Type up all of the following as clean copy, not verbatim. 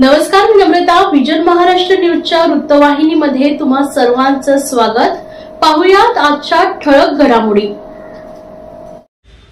नमस्कार, मी नम्रता. विजन महाराष्ट्र न्यूजच्या वृत्तवाहिनीमध्ये तुम्हा सर्वांचं स्वागत. पाहुयात आजच्या ठळक घडामोडी.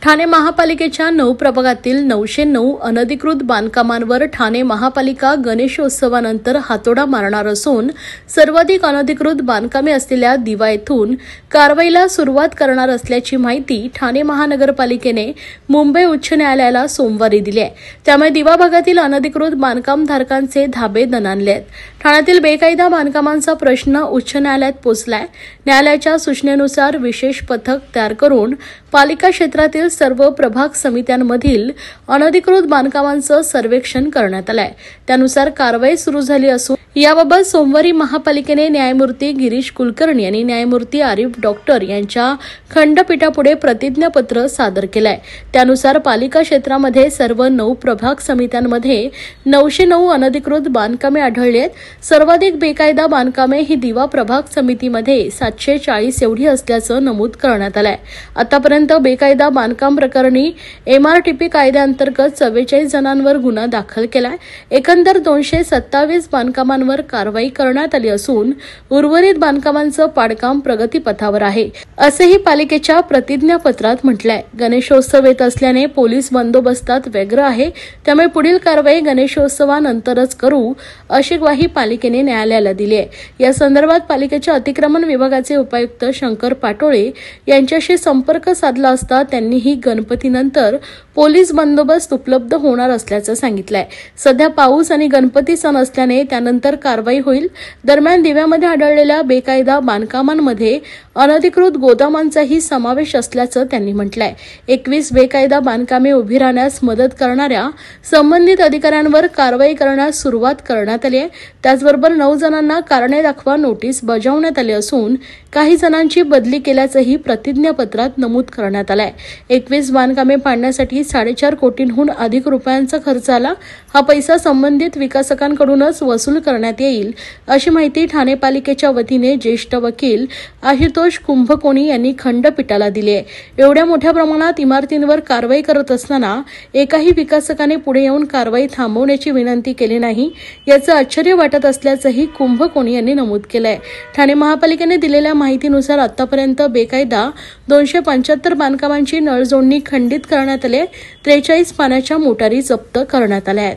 ठाणे महापालिकेच्या 9 प्रभागातील 909 अनधिकृत बांधकामांवर ठाणे महापालिका गणेशोत्सवानंतर हातोडा मारणार असून सर्वाधिक अनधिकृत बांधकामे असलेल्या दिवा येथून कारवाईला सुरुवात करणार असल्याची माहिती ठाणे महानगरपालिकेने मुंबई उच्च न्यायालयाला सोमवारी दिली आहे. त्यामुळे दिवा भागातील अनधिकृत बांधकामधारकांचे धाबे दणाणले आहेत. ठाण्यातील बेकायदा बांधकामांचा प्रश्न उच्च न्यायालयात पोहोचलाय. न्यायालयाच्या सूचनेनुसार विशेष पथक तयार करून पालिका क्षेत्रातील सर्व प्रभाग समित्यांमधील अनधिकृत बांधकामांचं सर्वेक्षण करण्यात आलंय. त्यानुसार कारवाई सुरू झाली असून याबाबत सोमवारी महापालिकेने न्यायमूर्ती गिरीश कुलकर्णी आणि न्यायमूर्ती आरिफ डॉक्टर यांच्या खंडपीठापुढे प्रतिज्ञापत्र सादर केलंय. त्यानुसार पालिका क्षेत्रामध्ये सर्व 9 प्रभाग समित्यांमध्ये 909 अनधिकृत बांधकामे आढळली आहेत. सर्वाधिक बेकायदा बांधकामे ही दिवा प्रभाग समितीमध्ये 740 एवढी असल्याचं नमूद करण्यात आलंय. आतापर्यंत बेकायदा बांधकाम प्रकरणी MRTP कायद्याअंतर्गत 44 जणांवर गुन्हा दाखल केलाय. एकंदर 227 बांधकामांवर कारवाई करण्यात आली असून उर्वरित बांधकामांचं पाडकाम प्रगतीपथावर आहे, असेही पालिकेच्या प्रतिज्ञापत्रात म्हटलंय. गणेशोत्सव येत असल्याने पोलीस बंदोबस्तात व्यग्र आहे. त्यामुळे पुढील कारवाई गणेशोत्सवानंतरच करू, अशी ग्वाही पालिकेने न्यायालयाला दिली आहे. या संदर्भात पालिकेच्या अतिक्रमण विभागाचे उपायुक्त शंकर पाटोळे यांच्याशी संपर्क साधला असता त्यांनीही गणपतीनंतर पोलीस बंदोबस्त उपलब्ध होणार असल्याचं सांगितलंय. सध्या पाऊस आणि गणपती सण असल्याने त्यानंतर कारवाई होईल. दरम्यान दिव्यामध्ये आढळलेल्या बेकायदा बांधकामांमध्ये अनधिकृत गोदामांचाही समावेश असल्याचं त्यांनी म्हटलंय. 21 बेकायदा बांधकामे उभी राहण्यास मदत करणाऱ्या संबंधित अधिकाऱ्यांवर कारवाई करण्यास सुरुवात करण्यात आली आहे. त्याचबरोबर 9 जणांना कारणे दाखवा नोटीस बजावण्यात आली असून काही जणांची बदली केल्याचंही प्रतिज्ञापत्रात नमूद करण्यात आलंय. 21 बांधकामे पाडण्यासाठी 4.5 कोटींहून अधिक रुपयांचा खर्च आला. हा पैसा संबंधित विकासकांकडूनच वसूल करण्यात येईल, अशी माहिती ठाणे पालिकेच्या वतीने ज्येष्ठ वकील आशुतोष कुंभकोणी यांनी खंडपीठाला दिली आहे. एवढ्या मोठ्या प्रमाणात इमारतींवर कारवाई करत असताना एकाही विकासकाने पुढे येऊन कारवाई थांबवण्याची विनंती केली नाही, याचं आश्चर्य वाटत असल्याचंही कुंभकोणी यांनी नमूद केलंय. ठाणे महापालिकेने दिलेल्या माहितीनुसार आतापर्यंत बेकायदा 275 बांधकामांची नळजोडणी खंडित करण्यात आली. 43 पाण्याच्या मोटारी जप्त करण्यात आल्या आहेत.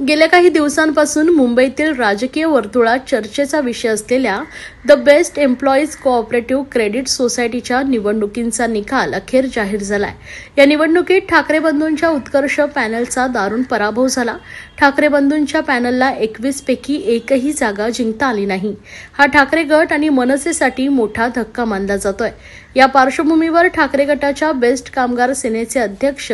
गेल्या काही दिवसांपासून मुंबईतील राजकीय वर्तुळात चर्चेचा विषय असलेल्या the best employees cooperative credit सोसायटीच्या निवडणुकींचा निकाल अखेर जाहीर झालाय. या निवडणुकीत ठाकरे बंधूंच्या उत्कर्ष पॅनलचा दारुण पराभव झाला. ठाकरे बंधूंच्या पॅनलला 21 पैकी एकही जागा जिंकता आली नाही. हा ठाकरे गट आणि मनसेसाठी मोठा धक्का मानला जातोय. या पार्श्वभूमीवर ठाकरे गटाच्या बेस्ट कामगार सेनेचे अध्यक्ष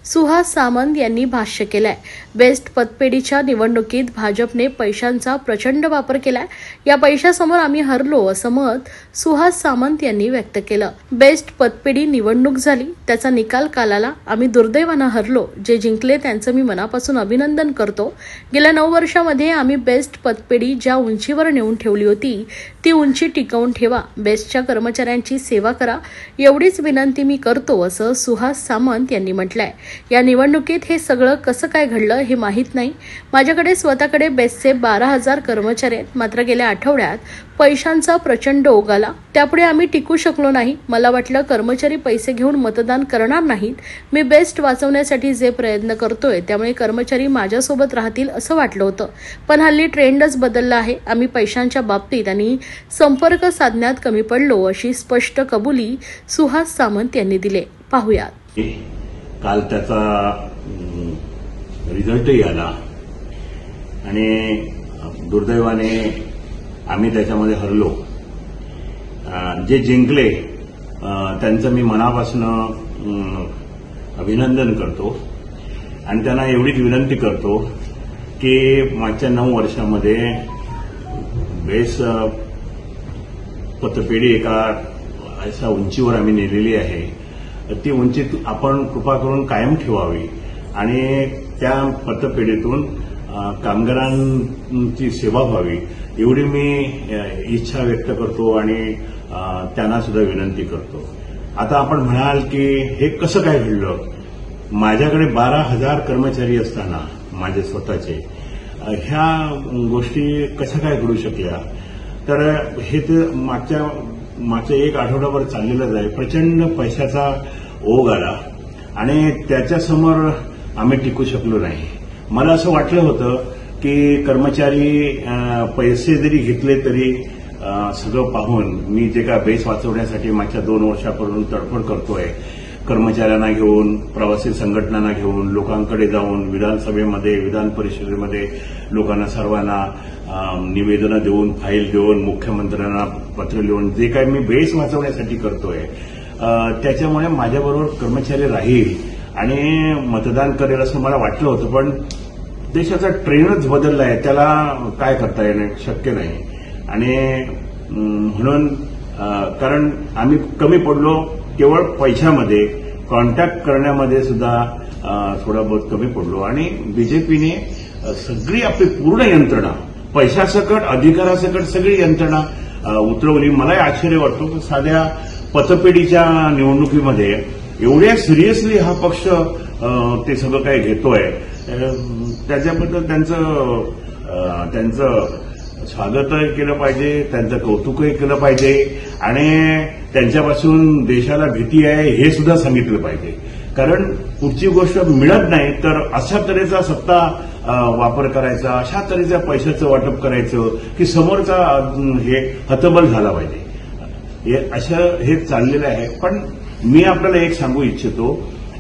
सुहास सामंत यांनी भाष्य केलंय. बेस्ट पतपेढीच्या निवडणुकीत भाजपने पैशांचा प्रचंड वापर केलाय. या पैशासमोर आम्ही हरलो, असं मत सुहास सामंत यांनी व्यक्त केलं. बेस्ट पतपेढी निवडणूक झाली, त्याचा निकाल काल आला. आम्ही दुर्दैवानं हरलो. जे जिंकले त्यांचं मी मनापासून अभिनंदन करतो. गेल्या 9 वर्षांमध्ये आम्ही बेस्ट पतपेढी ज्या उंचीवर नेऊन ठेवली होती ती उंची टिकवून ठेवा. बेस्टच्या कर्मचाऱ्यांची सेवा करा, एवढीच विनंती मी करतो, असं सुहास सामंत यांनी म्हटलंय. या निवडणुकीत हे सगळं कसं काय घडलं हे माहीत नाही. माझ्याकडे स्वतःकडे बेस्टचे 12,000 कर्मचारी आहेत. मात्र गेल्या आठवड्यात पैशांचा प्रचंड ओघ आला. त्यापुढे आम्ही टिकू शकलो नाही. मला वाटलं कर्मचारी पैसे घेऊन मतदान करणार नाहीत. मी बेस्ट वाचवण्यासाठी जे प्रयत्न करतोय त्यामुळे कर्मचारी माझ्यासोबत राहतील असं वाटलं होतं. पण हल्ली ट्रेंडच बदलला आहे. आम्ही पैशांच्या बाबतीत आणि संपर्क साधण्यात कमी पडलो, अशी स्पष्ट कबुली सुहास सामंत यांनी दिले. पाहुयात. काल त्याचा रिझल्टही आला आणि दुर्दैवाने आम्ही त्याच्यामध्ये हरलो. जे जिंकले त्यांचं मी मनापासून अभिनंदन करतो आणि त्यांना एवढीच विनंती करतो की मागच्या 9 वर्षामध्ये बेस पतपेढी एका अशा उंचीवर आम्ही नेलेली आहे. ती उंची आपण कृपा करून कायम ठेवावी आणि त्या पतपेढीतून कामगारांची सेवा व्हावी एवढी मी इच्छा व्यक्त करतो आणि त्यांना सुद्धा विनंती करतो. आता आपण म्हणाल की हे कसं काय घडलं? माझ्याकडे 12,000 कर्मचारी असताना माझे स्वतःचे ह्या गोष्टी कशा काय घडू शकल्या? तर हे तर मागच्या एक आठवडाभर चाललेलंच आहे. प्रचंड पैशाचा ओघ आला आणि त्याच्यासमोर आम्ही टिकू शकलो नाही. मला असं वाटलं होतं की कर्मचारी पैसे जरी घेतले तरी सगळं पाहून मी जे काय बेस वाचवण्यासाठी मागच्या 2 वर्षापासून तडफड करतोय, कर्मचाऱ्यांना घेऊन, प्रवासी संघटनांना घेऊन, लोकांकडे जाऊन, विधानसभेमध्ये, विधान परिषदेमध्ये लोकांना सर्वांना निवेदनं देऊन, फाईल देऊन, मुख्यमंत्र्यांना पत्र लिहून जे काही मी बेस वाचवण्यासाठी करतोय त्याच्यामुळे माझ्याबरोबर कर्मचारी राहील आणि मतदान करेल असं मला वाटलं होतं. पण देशाचा ट्रेंडच बदलला आहे, त्याला काय करता येणं शक्य नाही. आणि म्हणून कारण आम्ही कमी पडलो केवळ पैशामध्ये, कॉन्टॅक्ट करण्यामध्ये सुद्धा थोडा बहुत कमी पडलो आणि बीजेपीने सगळी आपली पूर्ण यंत्रणा, पैशासकट, अधिकारासकट सगळी यंत्रणा उतरवली. मलाही आश्चर्य वाटतो की साध्या पतपेढीच्या निवडणुकीमध्ये एवढ्या सिरियसली हा पक्ष ते सगळं काय घेतोय, त्याच्याबद्दल त्यांचं स्वागतही केलं पाहिजे, त्यांचं कौतुकही केलं पाहिजे आणि त्यांच्यापासून देशाला भीती आहे हे सुद्धा सांगितलं पाहिजे. कारण पुढची गोष्ट मिळत नाही तर अशा तऱ्हेचा सत्ता वापर करायचा, अशा तऱ्हेच्या पैशाचं वाटप करायचं की समोरचा हे हतबल झाला पाहिजे. हे चाललेलं आहे. पण मी आपल्याला एक सांगू इच्छितो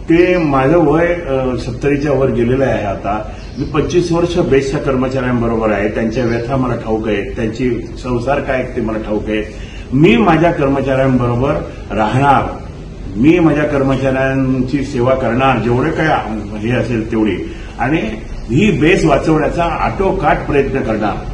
की माझं वय 70च्या वर गेलेलं आहे. आता मी 25 वर्ष बेस्टच्या कर्मचाऱ्यांबरोबर आहे. त्यांच्या व्यथा मला ठाऊक आहेत, त्यांची संसार काय ते मला ठाऊक आहेत. मी माझ्या कर्मचाऱ्यांबरोबर राहणार, मी माझ्या कर्मचाऱ्यांची सेवा करणार जेवढे काय हे असेल तेवढी, आणि ही बेस वाचवण्याचा आटोकाट प्रयत्न करणार.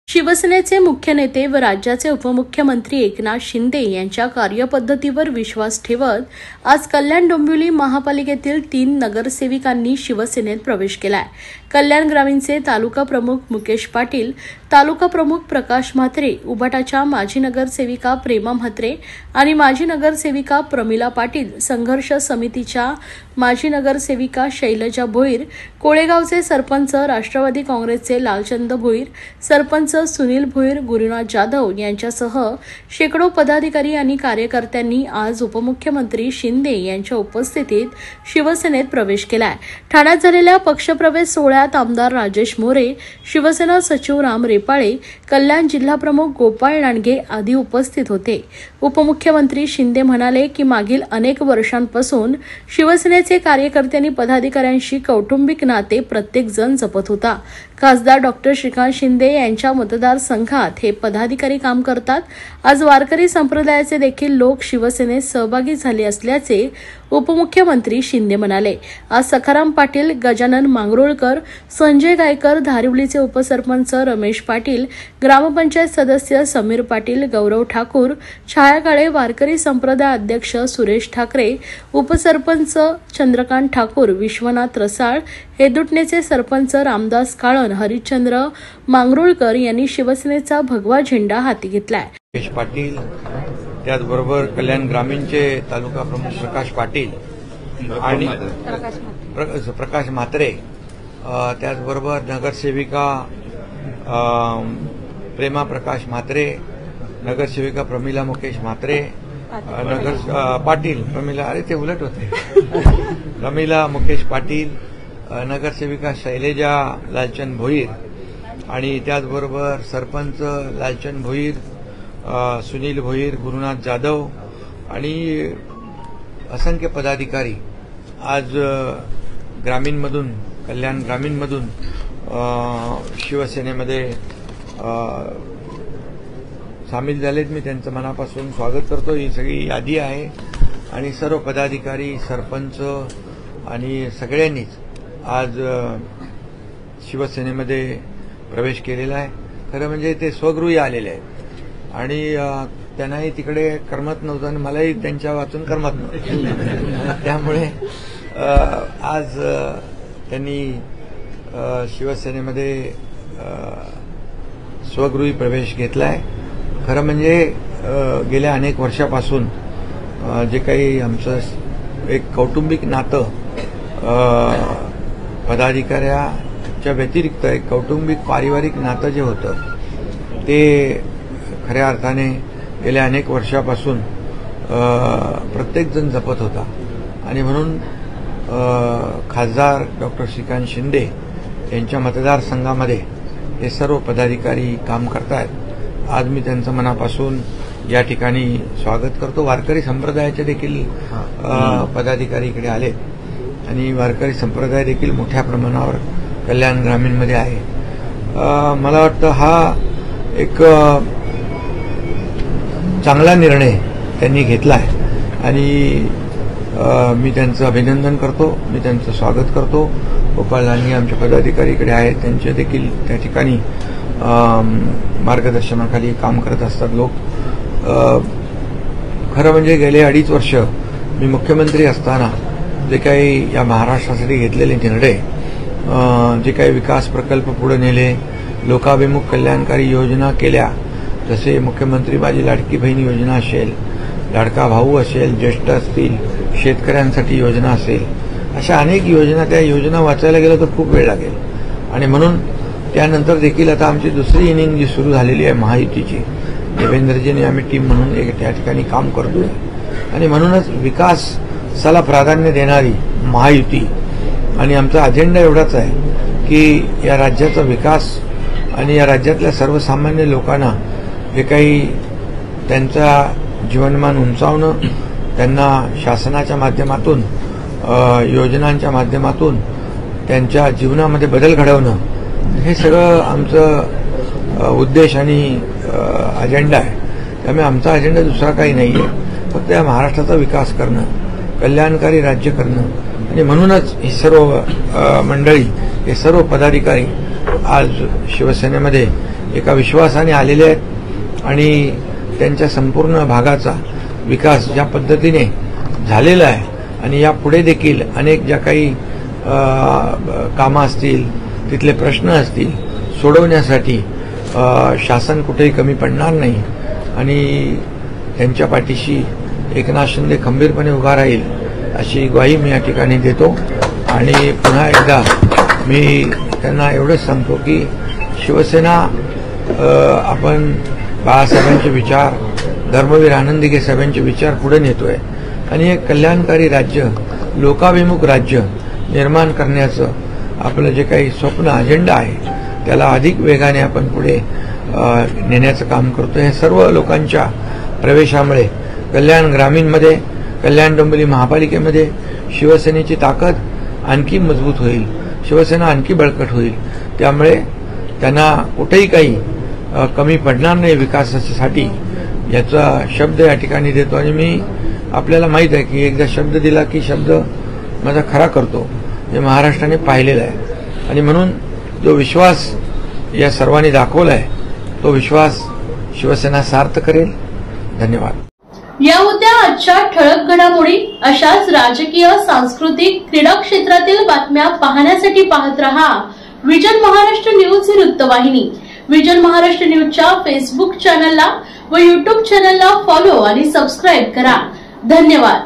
शिवसेनेचे मुख्य नेते व राज्याचे उपमुख्यमंत्री एकनाथ शिंदे यांच्या कार्यपद्धतीवर विश्वास ठेवत आज कल्याण डोंबिवली महापालिकेतील 3 नगरसेविकांनी शिवसेनेत प्रवेश केलाय. कल्याण ग्रामीणचे तालुका प्रमुख मुकेश पाटील, तालुका प्रमुख प्रकाश म्हात्रे, उबाटाच्या माजी नगरसेविका प्रेमा म्हात्रे आणि माजी नगरसेविका प्रमिला पाटील, संघर्ष समितीच्या माजी नगरसेविका शैलजा भोईर, कोळेगावचे सरपंच राष्ट्रवादी काँग्रेसचे लालचंद भोईर, सरपंच सुनील भोईर, गुरुनाथ जाधव यांच्यासह शेकडो पदाधिकारी आणि कार्यकर्त्यांनी आज उपमुख्यमंत्री शिंदे यांच्या उपस्थितीत शिवसेनेत प्रवेश केलाय. ठाण्यात झालेल्या पक्षप्रवेश सोहळ्यात आमदार राजेश मोरे, शिवसेना सचिव राम रेपाळे, कल्याण जिल्हाप्रमुख गोपाळ लांडगे आदी उपस्थित होते. उपमुख्यमंत्री शिंदे म्हणाले की मागील अनेक वर्षांपासून शिवसेनेचे कार्यकर्ते आणि पदाधिकाऱ्यांशी कौटुंबिक नाते प्रत्येक जण जपत होता. खासदार डॉक्टर श्रीकांत शिंदे यांच्या मतदारसंघात हे पदाधिकारी काम करतात. आज वारकरी संप्रदायाचे देखील लोक शिवसेनेत सहभागी झाले असल्याचे उपमुख्यमंत्री शिंदे म्हणाले. आज सखाराम पाटील, गजानन मांगरोळकर, संजय गायकर, धारिवलीचे उपसरपंच रमेश पाटील, ग्रामपंचायत सदस्य समीर पाटील, गौरव ठाकूर, छाया काळे, वारकरी संप्रदाय अध्यक्ष सुरेश ठाकरे, उपसरपंच चंद्रकांत ठाकूर, विश्वनाथ रसाळ, हेदुटणेचे सरपंच रामदास काळन, हरिश्चंद्र मांगरोळकर यांनी शिवसेनेचा भगवा झेंडा हाती घेतलाय. मुकेश पाटील, त्याचबरोबर कल्याण ग्रामीणचे तालुका प्रमुख प्रकाश पाटील आणि प्रकाश म्हात्रे, त्याचबरोबर नगरसेविका प्रेमा प्रकाश म्हात्रे, नगरसेविका प्रमिला मुकेश म्हात्रे, पाटील प्रमिला, अरे ते उलट होते, प्रमिला मुकेश पाटील, नगरसेविका शैलेजा लालचंद भोईर आणि त्याचबरोबर सरपंच लालचंद भोईर, सुनील भोईर, गुरुनाथ जाधव आणि असंख्य पदाधिकारी आज ग्रामीणमधून, कल्याण ग्रामीणमधून शिवसेनेमध्ये सामील झालेत. मी त्यांचं मनापासून स्वागत करतो. ही सगळी यादी आहे आणि सर्व पदाधिकारी, सरपंच आणि सगळ्यांनीच आज शिवसेनेमध्ये प्रवेश केलेला आहे. खरं म्हणजे ते स्वगृही आलेले आहेत आणि त्यांनाही तिकडे करमत नव्हतं आणि मलाही त्यांच्या वाचून करमत नव्हतं. त्यामुळे आज त्यांनी शिवसेनेमध्ये स्वगृही प्रवेश घेतलाय. खरं म्हणजे गेल्या अनेक वर्षापासून जे काही आमचं एक कौटुंबिक नातं पदाधिकाऱ्याच्या व्यतिरिक्त एक कौटुंबिक पारिवारिक नातं जे होतं ते खऱ्या अर्थाने गेल्या अनेक वर्षापासून प्रत्येकजण जपत होता आणि म्हणून खासदार डॉक्टर श्रीकांत शिंदे यांच्या मतदारसंघामध्ये हे सर्व पदाधिकारी काम करतायत. आज मी त्यांचं मनापासून या ठिकाणी स्वागत करतो. वारकरी संप्रदायाचे देखील पदाधिकारी इकडे आले आणि वारकरी संप्रदाय देखील मोठ्या प्रमाणावर कल्याण ग्रामीणमध्ये आहे. मला वाटतं हा एक चांगला निर्णय त्यांनी घेतला आहे आणि मी त्यांचं अभिनंदन करतो, मी त्यांचं स्वागत करतो. गोपाळदानी आमचे पदाधिकारी इकडे आहेत, त्यांचे देखील त्या ठिकाणी मार्गदर्शनाखाली काम करत असतात लोक. खरं म्हणजे गेले 2.5 वर्ष मी मुख्यमंत्री असताना जे काही या महाराष्ट्रासाठी घेतलेले निर्णय, जे काही विकास प्रकल्प पुढे नेले, लोकाभिमुख कल्याणकारी योजना केल्या, जसे मुख्यमंत्री माझी लाडकी बहीण योजना असेल, लाडका भाऊ असेल, ज्येष्ठ असतील, शेतकऱ्यांसाठी योजना असेल, अशा अनेक योजना. त्या योजना वाचायला गेलं तर खूप वेळ लागेल आणि म्हणून त्यानंतर देखील आता आमची दुसरी इनिंग जी सुरू झालेली आहे महायुतीची, देवेंद्रजींनी आम्ही टीम म्हणून त्या ठिकाणी काम करतोय आणि म्हणूनच विकासाला प्राधान्य देणारी महायुती. आणि आमचा अजेंडा एवढाच आहे की या राज्याचा विकास आणि या राज्यातल्या सर्वसामान्य लोकांना जे काही त्यांचा जीवनमान उंचावणं, त्यांना शासनाच्या माध्यमातून योजनांच्या माध्यमातून त्यांच्या जीवनामध्ये बदल घडवणं, हे सगळं आमचं उद्देश आणि अजेंडा आहे. त्यामुळे आमचा अजेंडा दुसरा काही नाही आहे, फक्त या महाराष्ट्राचा विकास करणं, कल्याणकारी राज्य करणं. आणि म्हणूनच ही सर्व मंडळी, हे सर्व पदाधिकारी आज शिवसेनेमध्ये एका विश्वासाने आलेले आहेत आणि त्यांच्या संपूर्ण भागाचा विकास ज्या पद्धतीने झालेला आहे आणि यापुढे देखील अनेक ज्या काही कामं असतील, तिथले प्रश्न असतील, सोडवण्यासाठी शासन कुठेही कमी पडणार नाही आणि त्यांच्या पाठीशी एकनाथ शिंदे खंबीरपणे उभा राहील अशी ग्वाही मी या ठिकाणी देतो. आणि पुन्हा एकदा मी त्यांना एवढंच सांगतो की शिवसेना आपण बाळासाहेबांचे विचार, धर्मवीर आनंदीगे साहेबांचे विचार पुढे नेतोय आणि एक कल्याणकारी राज्य, लोकाभिमुख राज्य निर्माण करण्याचं आपलं जे काही स्वप्न अजेंडा आहे त्याला अधिक वेगाने आपण पुढे नेण्याचं काम करतो. हे सर्व लोकांच्या प्रवेशामुळे कल्याण ग्रामीणमध्ये, कल्याण डोंबिवली महापालिकेमध्ये शिवसेनेची ताकद आणखी मजबूत होईल, शिवसेना आणखी बळकट होईल. त्यामुळे त्यांना कुठेही काही कमी पडणार नाही विकासासाठी, याचा शब्द या ठिकाणी देतो. आणि मी आपल्याला माहीत आहे की एकदा शब्द दिला की शब्द माझा खरा करतो, हे महाराष्ट्राने पाहिलेलं आहे. आणि म्हणून जो विश्वास या सर्वांनी दाखवला आहे तो विश्वास शिवसेना सार्थ करेल. धन्यवाद. या होत्या आजच्या ठळक घडामोडी. अशाच राजकीय, सांस्कृतिक, क्रीडा क्षेत्रातील बातम्या पाहण्यासाठी पाहत रहा विजन महाराष्ट्र न्यूज ही वृत्तवाहिनी. विजन महाराष्ट्र न्यूजच्या फेसबुक चॅनलला व युट्यूब चॅनलला फॉलो आणि सबस्क्राईब करा. धन्यवाद.